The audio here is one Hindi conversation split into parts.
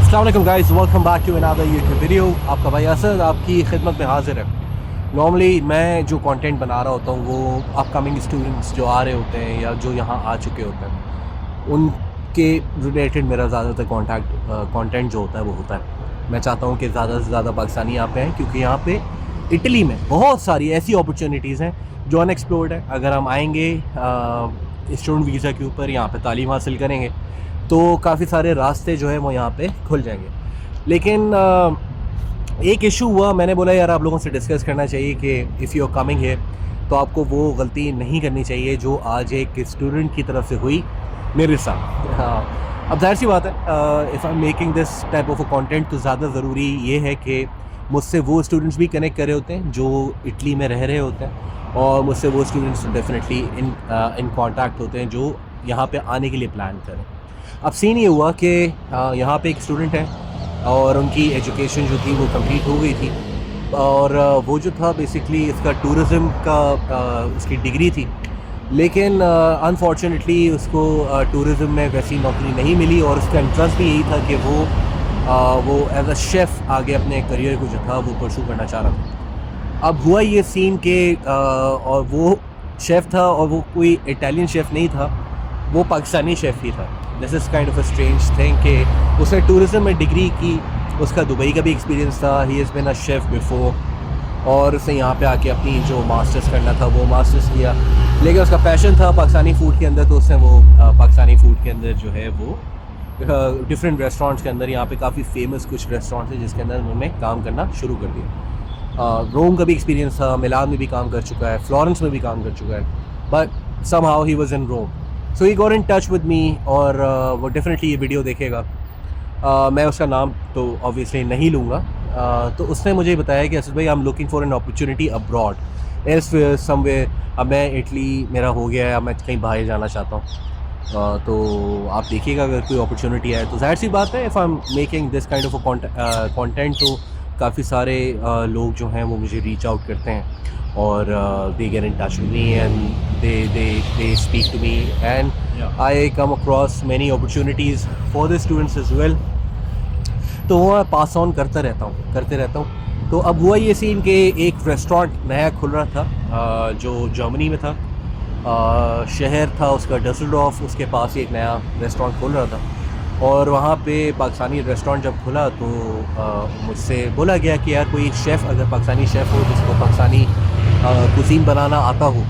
अस्सलाम वालेकुम guys, welcome back to another YouTube video. आपका भाई असद आपकी खिदमत में हाजिर है। नॉर्मली मैं जो कंटेंट बना रहा होता हूँ वो अपकमिंग स्टूडेंट्स जो आ रहे होते हैं या जो यहाँ आ चुके होते हैं उनके रिलेटेड मेरा ज़्यादातर कंटेंट जो होता है वो होता है। मैं चाहता हूँ कि ज़्यादा से ज़्यादा पाकिस्तानी यहाँ पे हैं, क्योंकि यहाँ पे इटली में बहुत सारी ऐसी अपॉर्चुनिटीज़ हैं जो अनएक्सप्लोर्ड है। अगर हम आएंगे स्टूडेंट वीज़ा के ऊपर, यहाँ पे तालीम हासिल करेंगे तो काफ़ी सारे रास्ते जो हैं वो यहाँ पे खुल जाएंगे। लेकिन एक इशू हुआ, मैंने बोला यार आप लोगों से डिस्कस करना चाहिए कि इफ़ यू आर कमिंग है तो आपको वो गलती नहीं करनी चाहिए जो आज एक स्टूडेंट की तरफ से हुई मेरे साथ। हाँ, अब जाहिर सी बात है, if I am making this type of content तो ज़्यादा ज़रूरी ये है कि मुझसे वो स्टूडेंट्स भी कनेक्ट कर रहे होते हैं जो इटली में रह रहे होते हैं, और मुझसे वो स्टूडेंट्स डेफिनेटली इन कॉन्टैक्ट होते हैं जो यहाँ पे आने के लिए प्लान करें। अब सीन ये हुआ कि यहाँ पे एक स्टूडेंट है और उनकी एजुकेशन जो थी वो कंप्लीट हो गई थी, और वो जो था बेसिकली इसका टूरिज़म का उसकी डिग्री थी, लेकिन अनफॉर्चुनेटली उसको टूरिज़म में वैसी नौकरी नहीं मिली, और उसका इंटरेस्ट भी यही था कि वो एज अ शेफ़ आगे अपने करियर को जो था वो परसू करना चाह रहा था। अब हुआ ये सीन कि और वो शेफ़ था और वो कोई इटालियन शेफ़ नहीं था, वो पाकिस्तानी शेफ़ ही था। This is kind of a strange thing कि उसने टूरिज़म में डिग्री की, उसका दुबई का भी एक्सपीरियंस था, he is been a chef before, और उसने यहाँ पे आके अपनी जो मास्टर्स करना था वो मास्टर्स किया। लेकिन उसका पैशन था पाकिस्तानी फ़ूड के अंदर, तो उसने वो पाकिस्तानी फ़ूड के अंदर जो है वो डिफरेंट रेस्टोरेंट्स के अंदर, यहाँ पे काफ़ी फेमस कुछ रेस्टोरेंट्स हैं जिसके अंदर उन्होंने काम करना शुरू कर दिया। रोम का भी एक्सपीरियंस था, मिलान में भी काम कर चुका है, फ्लोरेंस में भी काम कर चुका है, but somehow he was in Rome, so he got in touch with me, और वो डेफिनेटली ये वीडियो देखेगा। मैं उसका नाम तो ऑब्वियसली नहीं लूँगा। तो उसने मुझे बताया कि असद भाई I am looking for an opportunity abroad elsewhere somewhere. अब मैं इटली मेरा हो गया है, अब मैं कहीं बाहर जाना चाहता हूँ, तो आप देखिएगा अगर कोई अपॉर्चुनिटी है तो। जाहिर सी बात है, if I am making this kind of content तो काफ़ी सारे लोग जो हैं वो मुझे रीच आउट करते हैं, और they get in touch with me and they speak to me, and I come across many opportunities for the students as well, तो वो मैं पास ऑन करते रहता हूँ। तो अब हुआ ये सीन कि एक रेस्टोरेंट नया खुल रहा था जो जर्मनी में था, शहर था उसका डसेल्डॉर्फ, उसके पास ही एक नया रेस्टोरेंट खुल रहा था, और वहाँ पे पाकिस्तानी रेस्टोरेंट जब खुला तो मुझसे बोला गया कि यार कोई शेफ़, अगर पाकिस्तानी शेफ़ हो जिसको पाकिस्तानी कुज़ीन बनाना आता हो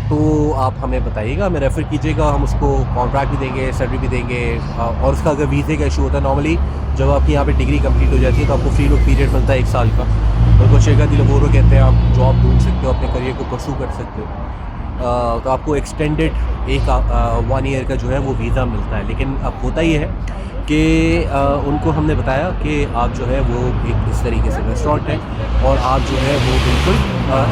तो आप हमें बताइएगा, हमें रेफ़र कीजिएगा, हम उसको कॉन्ट्रैक्ट भी देंगे, सैलरी भी देंगे। और उसका अगर वीज़े का इशू होता है, नॉर्मली जब आपकी यहाँ पे डिग्री कंप्लीट हो जाती है तो आपको फ्री लुक पीरियड मिलता है 1 साल का, और कुछ शेखा दिल वो कहते हैं आप जॉब ढूंढ सकते हो, अपने करियर को परसू कर सकते हो, तो आपको एक्सटेंडेड एक 1 ईयर का जो है वो वीज़ा मिलता है। लेकिन अब होता ये है कि उनको हमने बताया कि आप जो है वो एक इस तरीके से रेस्टोरेंट है, और आप जो है वो बिल्कुल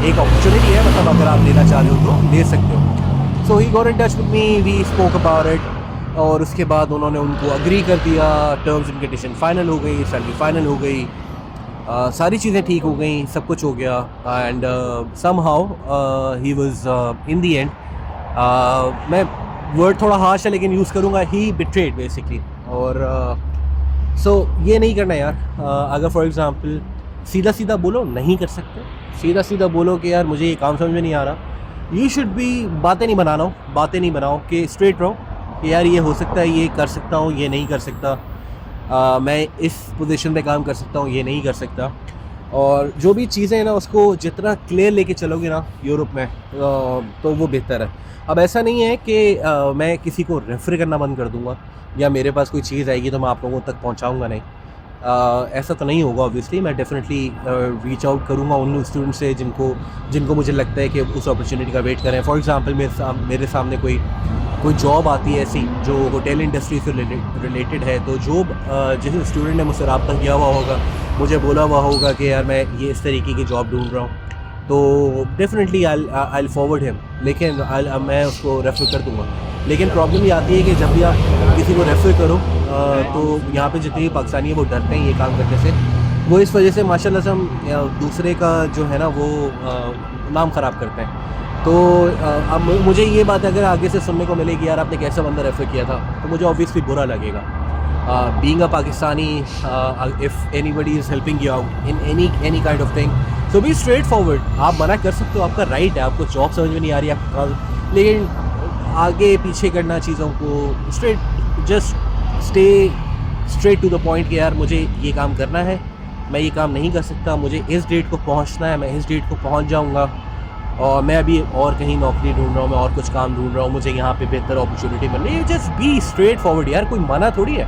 एक अपॉर्चुनिटी है, मतलब अगर आप लेना चाह रहे हो तो ले सकते हो। So he got in touch with me, we spoke about it, और उसके बाद उन्होंने उनको अग्री कर दिया, टर्म्स एंड कंडीशन फाइनल हो गई, सैलरी फाइनल हो गई, सारी चीज़ें ठीक हो गई, सब कुछ हो गया, and somehow he was in the end, मैं वर्ड थोड़ा हार्श है लेकिन यूज़ करूँगा, ही बिट्रेड बेसिकली। और सो ये नहीं करना यार। अगर फॉर एग्ज़ाम्पल सीधा सीधा बोलो नहीं कर सकते, सीधा सीधा बोलो कि यार मुझे ये काम समझ में नहीं आ रहा, यू शुड बी, बातें नहीं बनाओ कि स्ट्रेट रहो कि यार ये हो सकता है, ये कर सकता हूँ, ये नहीं कर सकता, मैं इस पोजीशन पे काम कर सकता हूँ, ये नहीं कर सकता। और जो भी चीज़ें हैं ना उसको जितना क्लियर लेके चलोगे ना यूरोप में तो वो बेहतर है। अब ऐसा नहीं है कि मैं किसी को रेफ़र करना बंद कर दूँगा, या मेरे पास कोई चीज़ आएगी तो मैं आप लोगों तक पहुँचाऊँगा नहीं, ऐसा तो नहीं होगा। ऑब्वियसली मैं डेफिनेटली रीच आउट करूँगा उन स्टूडेंट से जिनको मुझे लगता है कि उस अपॉर्चुनिटी का वेट करें। फॉर एग्ज़ाम्पल मेरे सामने कोई जॉब आती है ऐसी जो होटल इंडस्ट्री से रिलेटेड है, तो जो जिस स्टूडेंट ने मुझसे रब्ता किया हुआ होगा, मुझे बोला हुआ होगा कि यार मैं ये इस तरीके की जॉब ढूंढ रहा हूँ, तो डेफिनेटली आई फॉरवर्ड हिम, लेकिन मैं उसको रेफ़र कर दूँगा। लेकिन प्रॉब्लम ये आती है कि जब भी आप किसी को रेफ़र करो तो यहाँ पे जितने भी पाकिस्तानी है वो डरते हैं ये काम करने से, वो इस वजह से माशाल्लाह से हम दूसरे का जो है ना वो नाम ख़राब करते हैं। तो अब मुझे ये बात अगर आगे से सुनने को मिलेगी यार आपने कैसा बंदा रेफ़र किया था, तो मुझे ऑब्वियसली बुरा लगेगा। being a Pakistani, if anybody is helping you out in any kind of thing, so be straightforward. आप मना कर सकते हो, आपका राइट है, आपको जॉब समझ में नहीं आ रही आपका, लेकिन आगे पीछे करना चीज़ों को just stay straight to the point कि यार मुझे ये काम करना है, मैं ये काम नहीं कर सकता, मुझे इस डेट को पहुंचना है, मैं इस डेट को पहुंच जाऊंगा, और मैं अभी और कहीं नौकरी ढूंढ रहा हूँ, मैं और कुछ काम ढूंढ रहा हूँ, मुझे यहाँ पे बेहतर अपॉर्चुनिटी मिल रही है। जस्ट बी स्ट्रेट फॉरवर्ड यार, कोई मना थोड़ी है,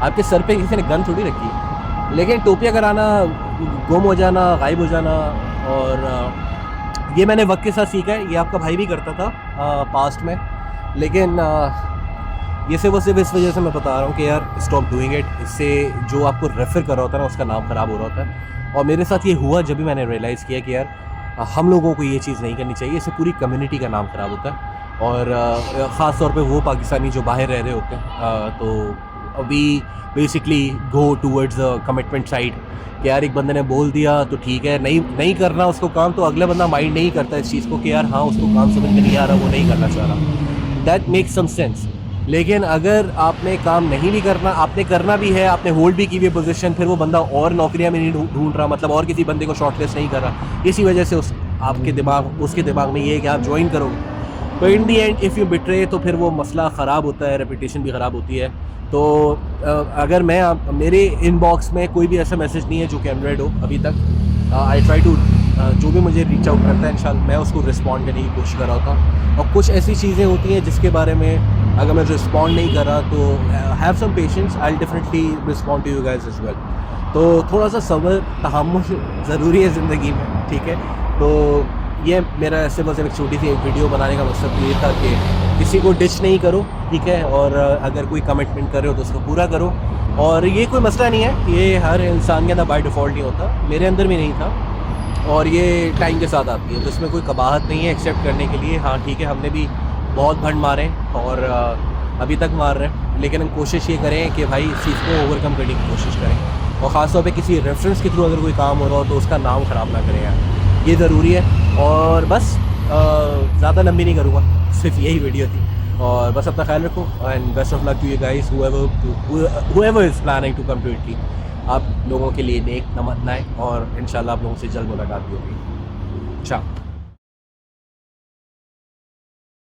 आपके सर पे किसी ने गन थोड़ी रखी है। लेकिन टोपियाँ कराना, गुम हो जाना, गायब हो जाना, और ये मैंने वक्त के साथ सीखा है, ये आपका भाई भी करता था पास्ट में, लेकिन ये सिर्फ इस वजह से मैं बता रहा हूँ कि यार स्टॉप डूइंग इट। इससे जो आपको रेफ़र कर रहा होता है ना, उसका नाम ख़राब हो रहा होता है। और मेरे साथ ये हुआ जब भी मैंने रियलाइज़ किया कि यार हम लोगों को ये चीज़ नहीं करनी चाहिए, इससे पूरी कम्युनिटी का नाम ख़राब होता है। और ख़ास तौर पे वो पाकिस्तानी जो बाहर रह रहे होते हैं, तो we basically go towards the commitment side कि यार एक बंदे ने बोल दिया तो ठीक है, नहीं करना उसको काम, तो अगला बंदा माइंड नहीं करता इस चीज़ को कि यार हाँ उसको काम समझ में नहीं आ रहा, वो नहीं करना चाह रहा। That makes some sense. लेकिन अगर आपने काम नहीं भी करना, आपने करना भी है, आपने होल्ड भी की हुई पोजीशन, फिर वो बंदा और नौकरियां में नहीं ढूंढ रहा, मतलब और किसी बंदे को शॉर्टलिस्ट नहीं कर रहा, इसी वजह से उसके दिमाग में ये है कि आप ज्वाइन करोगे, तो इन दी एंड इफ़ यू बिट्रे, तो फिर वो मसला ख़राब होता है, रेपुटेशन भी ख़राब होती है। तो अगर मेरे इनबॉक्स में कोई भी ऐसा मैसेज नहीं है जो कि अनरेड हो अभी तक, आई ट्राई टू जो भी मुझे रीच आउट करता है इंशाल्लाह मैं उसको रिस्पॉन्ड करने की कोशिश कर रहा होता हूँ। और कुछ ऐसी चीज़ें होती हैं जिसके बारे में अगर मैं रिस्पॉन्ड नहीं कर रहा, तो have some patience, I will definitely respond to you guys as well. तो थोड़ा सा सब्र, तहम्मुल ज़रूरी है ज़िंदगी में, ठीक है। तो ये मेरा ऐसे बस एक छोटी सी एक वीडियो बनाने का मकसद ये था कि किसी को डिच नहीं करो, ठीक है, और अगर कोई कमिटमेंट कर रहे हो तो उसको पूरा करो। और ये कोई मसला नहीं है, ये हर इंसान के अंदर बाय डिफ़ॉल्ट नहीं होता, मेरे अंदर भी नहीं था, और ये टाइम के साथ आती है, तो इसमें कोई कबाहत नहीं है एक्सेप्ट करने के लिए। हाँ ठीक है, हमने भी बहुत भंड मारे और अभी तक मार रहे हैं, लेकिन हम कोशिश ये करें कि भाई इस चीज़ को ओवरकम करने की कोशिश करें, और ख़ासतौर पे किसी रेफरेंस के थ्रू अगर कोई काम हो रहा हो तो उसका नाम ख़राब ना करें यार, ये ज़रूरी है। और बस ज़्यादा लंबी नहीं करूँगा, सिर्फ यही वीडियो थी, और बस अपना ख्याल रखो and best of luck to you guys whoever is planning to come to Italy. आप लोगों के लिए नेक तमन्नाएं, और इंशाल्लाह आप लोगों से जल्द मुलाकात भी होगी। चाओ।